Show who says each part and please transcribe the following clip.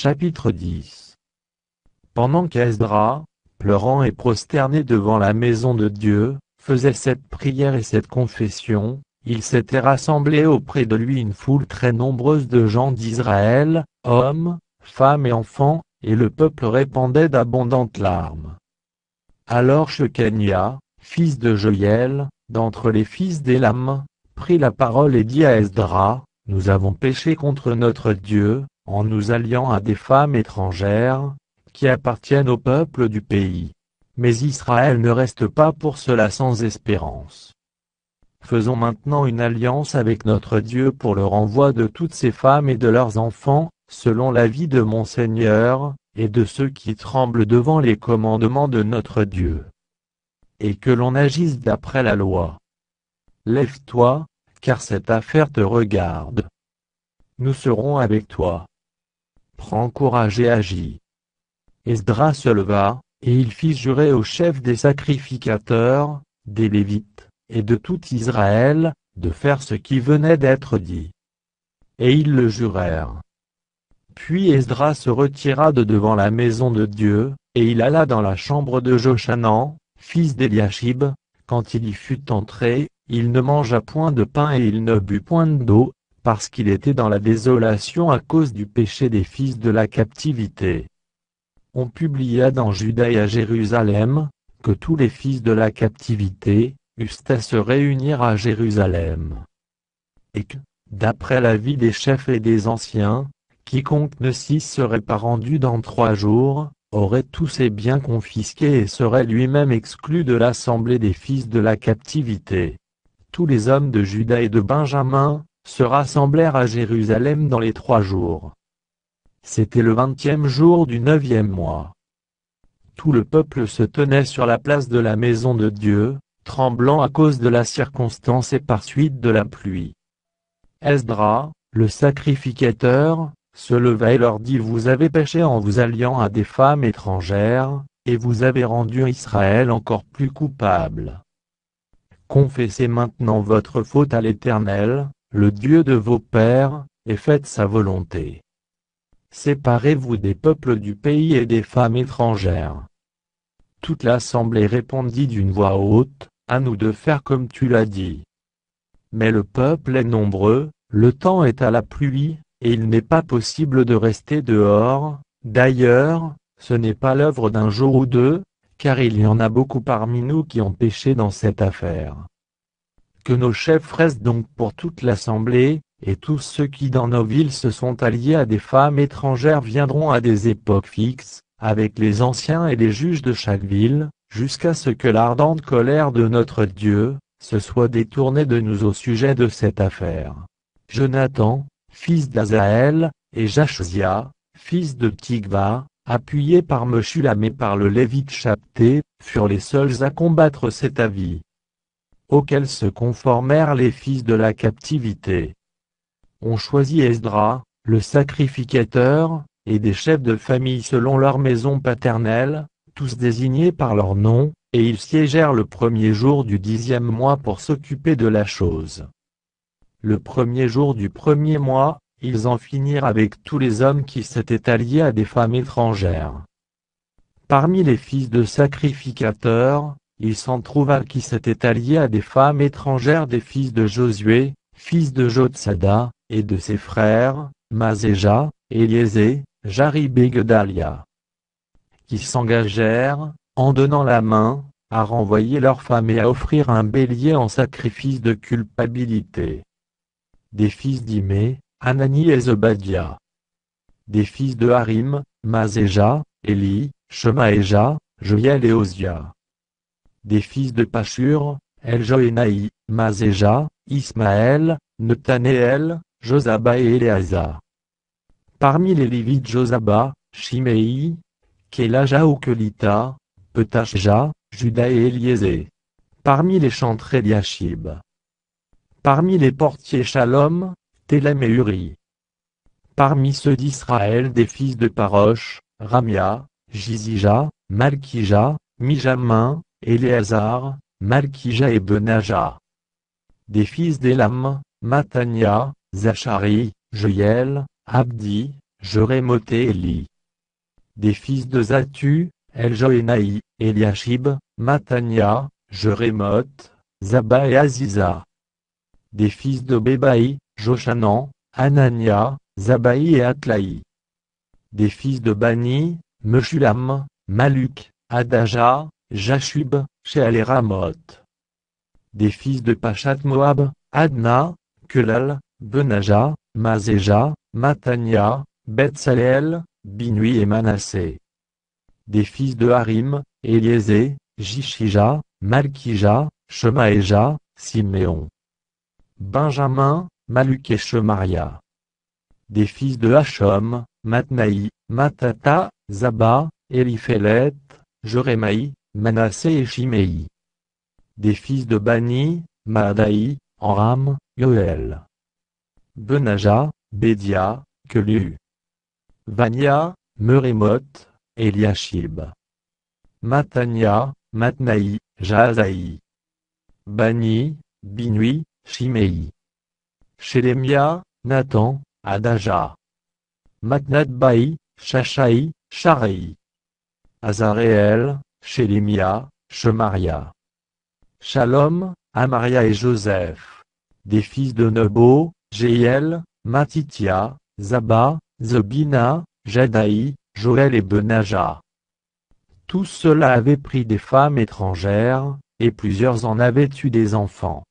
Speaker 1: Chapitre 10. Pendant qu'Esdras, pleurant et prosterné devant la maison de Dieu, faisait cette prière et cette confession, il s'était rassemblé auprès de lui une foule très nombreuse de gens d'Israël, hommes, femmes et enfants, et le peuple répandait d'abondantes larmes. Alors Shekania, fils de Joël, d'entre les fils d'Élam, prit la parole et dit à Esdras, « Nous avons péché contre notre Dieu, en nous alliant à des femmes étrangères, qui appartiennent au peuple du pays. Mais Israël ne reste pas pour cela sans espérance. Faisons maintenant une alliance avec notre Dieu pour le renvoi de toutes ces femmes et de leurs enfants, selon l'avis de mon Seigneur, et de ceux qui tremblent devant les commandements de notre Dieu. Et que l'on agisse d'après la loi. Lève-toi, car cette affaire te regarde. Nous serons avec toi. Prends courage et agis. » Esdras se leva, et il fit jurer au chef des sacrificateurs, des Lévites, et de tout Israël, de faire ce qui venait d'être dit. Et ils le jurèrent. Puis Esdras se retira de devant la maison de Dieu, et il alla dans la chambre de Jochanan, fils d'Éliachib. Quand il y fut entré, il ne mangea point de pain et il ne but point d'eau, parce qu'il était dans la désolation à cause du péché des fils de la captivité. On publia dans Juda et à Jérusalem, que tous les fils de la captivité eussent à se réunir à Jérusalem. Et que, d'après l'avis des chefs et des anciens, quiconque ne s'y serait pas rendu dans 3 jours, aurait tous ses biens confisqués et serait lui-même exclu de l'assemblée des fils de la captivité. Tous les hommes de Juda et de Benjamin se rassemblèrent à Jérusalem dans les 3 jours. C'était le 20e jour du 9e mois. Tout le peuple se tenait sur la place de la maison de Dieu, tremblant à cause de la circonstance et par suite de la pluie. Esdras, le sacrificateur, se leva et leur dit « Vous avez péché en vous alliant à des femmes étrangères, et vous avez rendu Israël encore plus coupable. Confessez maintenant votre faute à l'Éternel, le Dieu de vos pères, et faites sa volonté. Séparez-vous des peuples du pays et des femmes étrangères. » Toute l'assemblée répondit d'une voix haute, « À nous de faire comme tu l'as dit. Mais le peuple est nombreux, le temps est à la pluie, et il n'est pas possible de rester dehors. D'ailleurs, ce n'est pas l'œuvre d'un jour ou 2, car il y en a beaucoup parmi nous qui ont péché dans cette affaire. Que nos chefs restent donc pour toute l'assemblée, et tous ceux qui dans nos villes se sont alliés à des femmes étrangères viendront à des époques fixes, avec les anciens et les juges de chaque ville, jusqu'à ce que l'ardente colère de notre Dieu se soit détournée de nous au sujet de cette affaire. Jonathan, fils d'Azaël, et Jachzia, fils de Tikva, appuyés par Meshulam et par le Lévite Chapté, furent les seuls à combattre cet avis, auquel se conformèrent les fils de la captivité. On choisit Esdras, le sacrificateur, et des chefs de famille selon leur maison paternelle, tous désignés par leur nom, et ils siégèrent le 1er jour du 10e mois pour s'occuper de la chose. Le 1er jour du 1er mois, ils en finirent avec tous les hommes qui s'étaient alliés à des femmes étrangères. Parmi les fils de sacrificateurs, il s'en trouva qui s'étaient alliés à des femmes étrangères des fils de Josué, fils de Jotsada, et de ses frères, Maséja, Éliézer, Jarib et Gedalia, qui s'engagèrent, en donnant la main, à renvoyer leurs femmes et à offrir un bélier en sacrifice de culpabilité. Des fils d'Imé, Hanani et Zobadia. Des fils de Harim, Maséja, Éli, Shemaéja, Joël et Osia. Des fils de Pashur, Eljoénaï, Maséja, Ismaël, Netanéel, Josaba et Éléazar. Parmi les Lévites Josaba, Shimei, Kélaja ou Kelita, Petachja, Juda et Éliézer. Parmi les chantres Eliashib. Parmi les portiers Shalom, Télem et Uri. Parmi ceux d'Israël des fils de Parosh, Ramia, Jizija, Malkija, Mijamin, Éléazar, Malkija et Benaja. Des fils d'Élam, Matania, Zachari, Joël, Abdi, Jérémoth et Élie. Des fils de Zattu, Eljoénaï, Eliashib, Mattania, Jérémoth, Zaba et Aziza. Des fils de Bébaï, Joshanan, Anania, Zabaï et Atlaï. Des fils de Bani, Meshulam, Maluk, Adaja, Jashub, Sheal et Ramoth. Des fils de Pachat Moab, Adna, Kelal, Benaja, Mazéja, Mattania, Betsaleel, Binui et Manassé. Des fils de Harim, Éliézer, Jishija, Malkija, Shemaéja, Siméon. Benjamin, Maluk et Shemaria. Des fils de Hachom, Matnaï, Matata, Zaba, Éliphélet, Jérémaï, Manassé et Chiméi. Des fils de Bani, Maadaï, Amram, Yoël. Benaja, Bédia, Kelu. Vania, Merémoth, Eliashib. Mattania, Matnaï, Jaazaï. Bani, Binui, Chiméi. Shélémia, Nathan, Adaja. Matnatbaï, Shashaï, Sharéi. Azaréel, Shélémia, Shemaria. Shalom, Amaria et Joseph. Des fils de Nebo, Jéiel, Matitia, Zaba, Zebina, Jadaï, Joël et Benaja. Tous ceux-là avaient pris des femmes étrangères, et plusieurs en avaient eu des enfants.